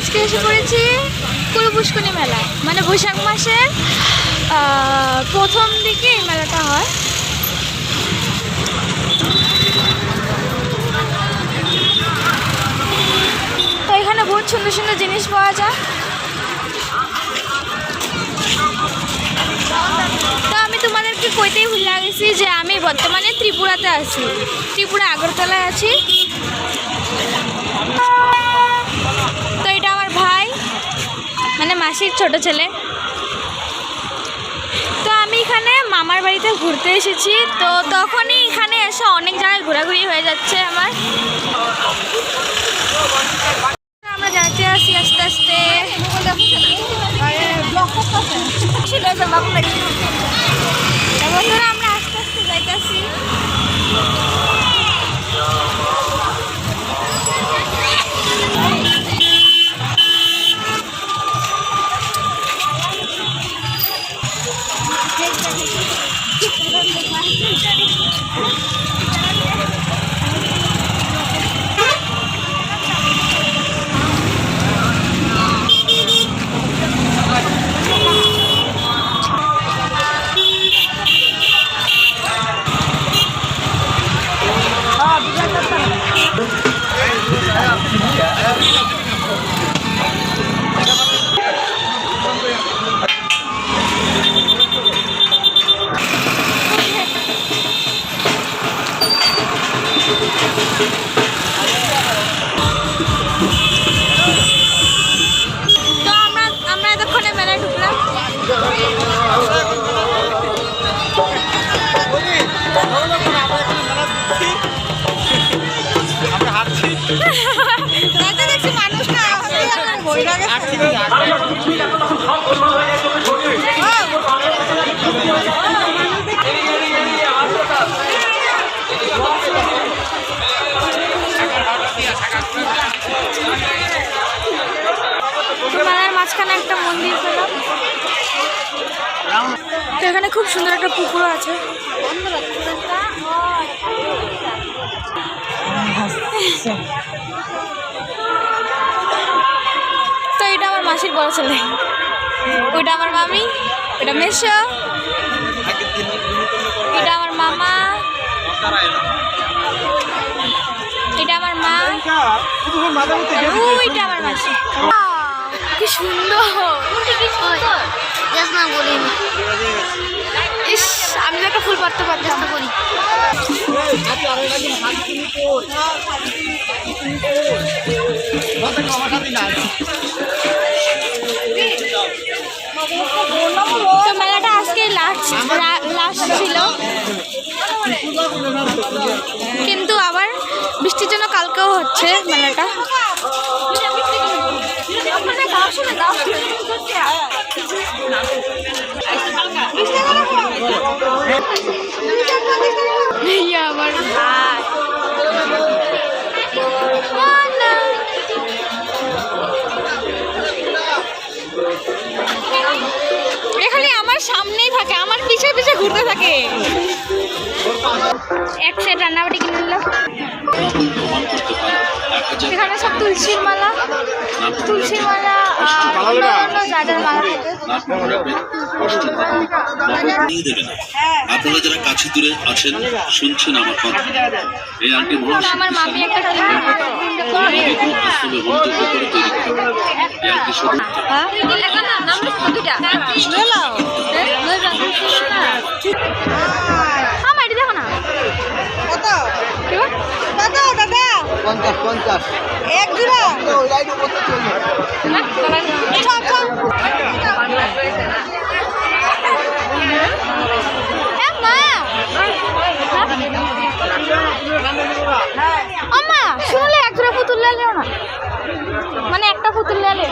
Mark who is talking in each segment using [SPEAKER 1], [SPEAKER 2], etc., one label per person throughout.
[SPEAKER 1] আজকে এসে পড়েছি কুলপুষ্করণী মেলা, মানে বৈশাখ মাসের প্রথম দিকে এই মেলাটা হয়। তো এখানে বহুত সুন্দর সুন্দর জিনিস পাওয়া যায়। তো আমি তোমাদেরকে কইতেই ভুলে গেছি যে আমি বর্তমানে ত্রিপুরাতে আছি, ত্রিপুরা আগরতলায় আছি। তো এটা আমার ভাই, মানে মাসির ছোট ছেলে। তো আমি এখানে মামার বাড়িতে ঘুরতে এসেছি, তো তখনই এখানে এসে অনেক জায়গায় ঘোরাঘুরি হয়ে যাচ্ছে আমার। আমরা যাইতে আসি আস্তে আস্তে। বন্ধুরা আমরা আস্তে আস্তে যাইতেছি। মেলার মাঝখানে একটা মন্দির পেলাম। তো এখানে খুব সুন্দর একটা পুকুর আছে। তো এটা আমার মাসির বড় ছেলে, ওইটা আমার মামি, এটা মেশো, এটা আমার মামা, এটা আমার মা, ওইটা আমার মাসি। কি সুন্দর, ইস আমি তো একটা ফুল পারতে পারতাম করি। তো মেলাটা আজকে লাস্ট ছিল, কিন্তু আবার বৃষ্টির জন্য কালকেও হচ্ছে মেলাটা। আমার ভাই এখানে আমার সামনেই থাকে, আমার পিছে পিছে ঘুরতে থাকে। এক সেট রান্নাবাটি কিনে নিলাম। এখানে সব তুলসীর মালা, তুলসীর মালা, গাজার মালা।
[SPEAKER 2] আপনারা যারা কাছে দূরে আছেন শুনছেন আমার কথা, এই আন্টি
[SPEAKER 1] আমার মামি একটা দেখো না
[SPEAKER 3] পঞ্চাশ 50 এক জোড়া
[SPEAKER 1] আম্মা শুনলে এক জোড়া পুতুল লেও না, মানে একটা পুতুল লেলে।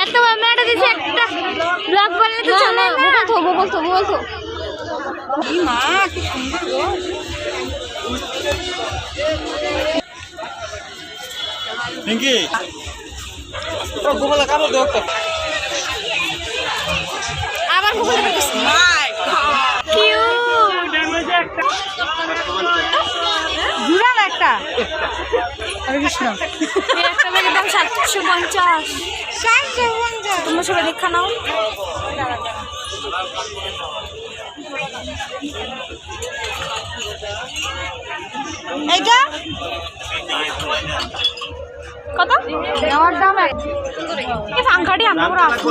[SPEAKER 1] এত মেলাটা দিচ্ছে, একটা ব্লগ বানালে তো চলে বলতো
[SPEAKER 3] মা কি সুন্দর গো।
[SPEAKER 4] পিঙ্কি তো গোপালা কামড় দাও তো।
[SPEAKER 1] আবার কিউট
[SPEAKER 3] হরে কৃষ্ণ।
[SPEAKER 1] এই একটা ব্যাগের দাম 750।
[SPEAKER 3] 750।
[SPEAKER 1] তোমরা সবাই দেখা নাও।
[SPEAKER 3] এইটা
[SPEAKER 1] কত?
[SPEAKER 3] নেওয়ার দাম এক।
[SPEAKER 1] এই পাঙ্খাটি আমরা পুরো আসলো।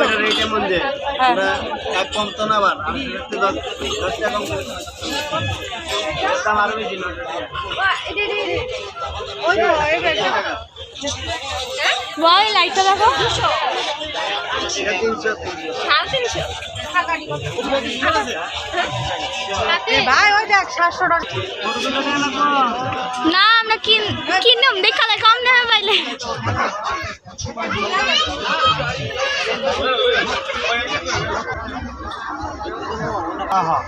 [SPEAKER 3] ওই তো এইটা।
[SPEAKER 1] ওই লাইটটা দেখো।
[SPEAKER 3] ভাই ওই দেখ 700 টাকা।
[SPEAKER 1] না আমরা কিনলাম দেখালে কম দামে পাইলে।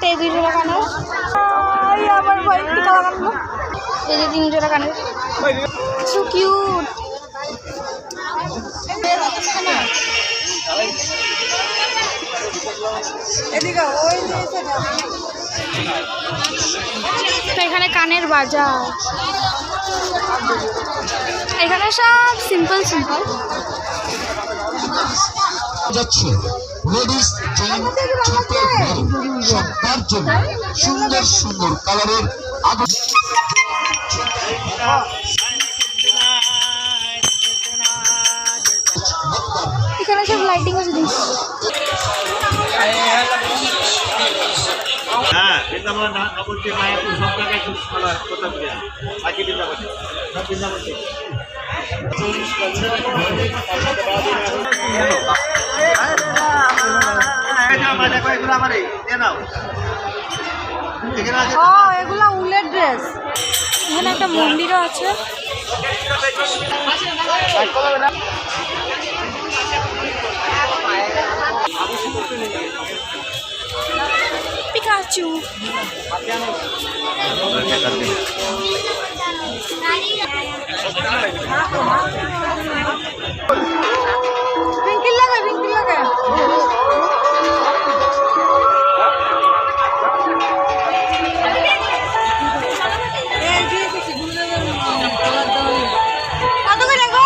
[SPEAKER 1] এই 2 জোড়া কানের। আমার ভাই টিকা লাগানো। এই যে 3 জোড়া কানের। So cute.
[SPEAKER 3] এদিকে ওই নিচে দাও।
[SPEAKER 1] তো এখানে কানের বাজার, এখানে সব সিম্পল সিম্পল।
[SPEAKER 5] যাচ্ছে লেডিস জেন্ট ছোট বড় সবার জন্য সুন্দর সুন্দর কালারের
[SPEAKER 1] এখানে সব লাইটিং আছে জিনিস।
[SPEAKER 3] এগুলা উলের ড্রেস।
[SPEAKER 1] এখানে একটা মন্দিরও আছে। পিকাচু।
[SPEAKER 3] পিঙ্কি লাগে পিঙ্কি লাগে। কত করে গো?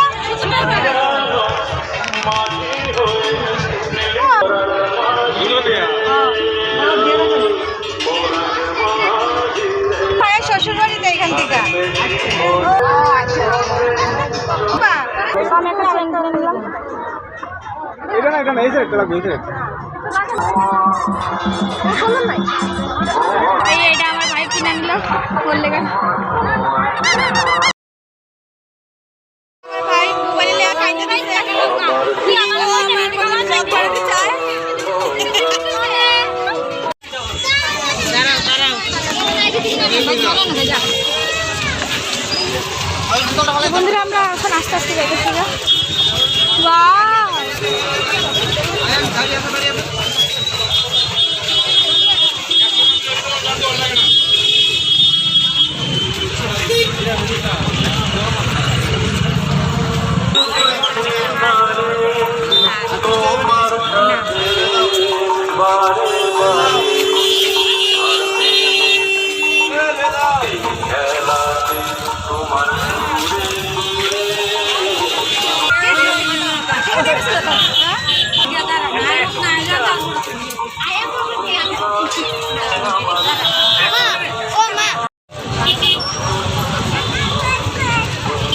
[SPEAKER 3] শ্বশুর বাড়িতে এখান থেকে।
[SPEAKER 1] আমি একটা চেন ধরে নিলাম। এটা আমার ভাই কিনে নিল বললে গা।
[SPEAKER 3] ভাই মোবাইলে লেখা খাইতে দিছে। তুই আমার জব করতে চায়।
[SPEAKER 1] বন্ধুরা আমরা এখন আস্তে আস্তে যাইতেছি গা। ওয়াও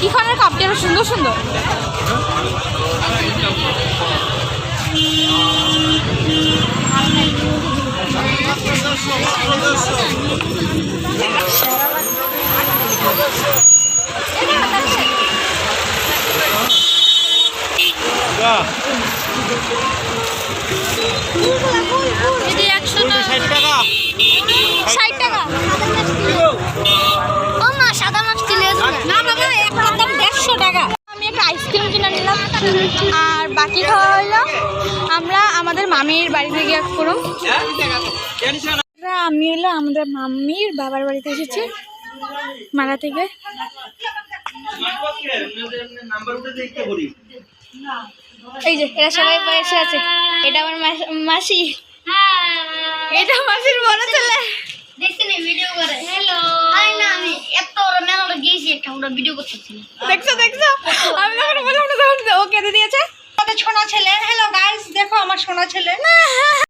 [SPEAKER 1] এখানের কাপটা সুন্দর সুন্দর। এটি 100 টাকা। 60 টাকা। ও মা সাদা মাছ কিনে না বাবা একটা দাম 150 টাকা। আমি একটা আইসক্রিম কিনে নিলাম আর বাকি খাওয়া হলো আমরা আমাদের মামির বাড়িতে গিয়ে করুম। আমি হলো আমাদের মাম্মির বাবার বাড়িতে এসেছি মালা থেকে। এই যে এরা সবাই বসে আছে। এটা আমার মাসি। এটা মাসির বড় ছেলে।
[SPEAKER 6] দেখছেন ভিডিও করে। হ্যালো। আই না আমি এত বড় মেলাতে গিয়েছি একটা
[SPEAKER 1] আমরা ভিডিও করতেছি।
[SPEAKER 3] দেখছো আমি যখন বললাম না তখন ও কেঁদে দিয়েছে।
[SPEAKER 1] আমাদের সোনা ছেলে, হ্যালো গাইস, দেখো আমার সোনা ছেলে।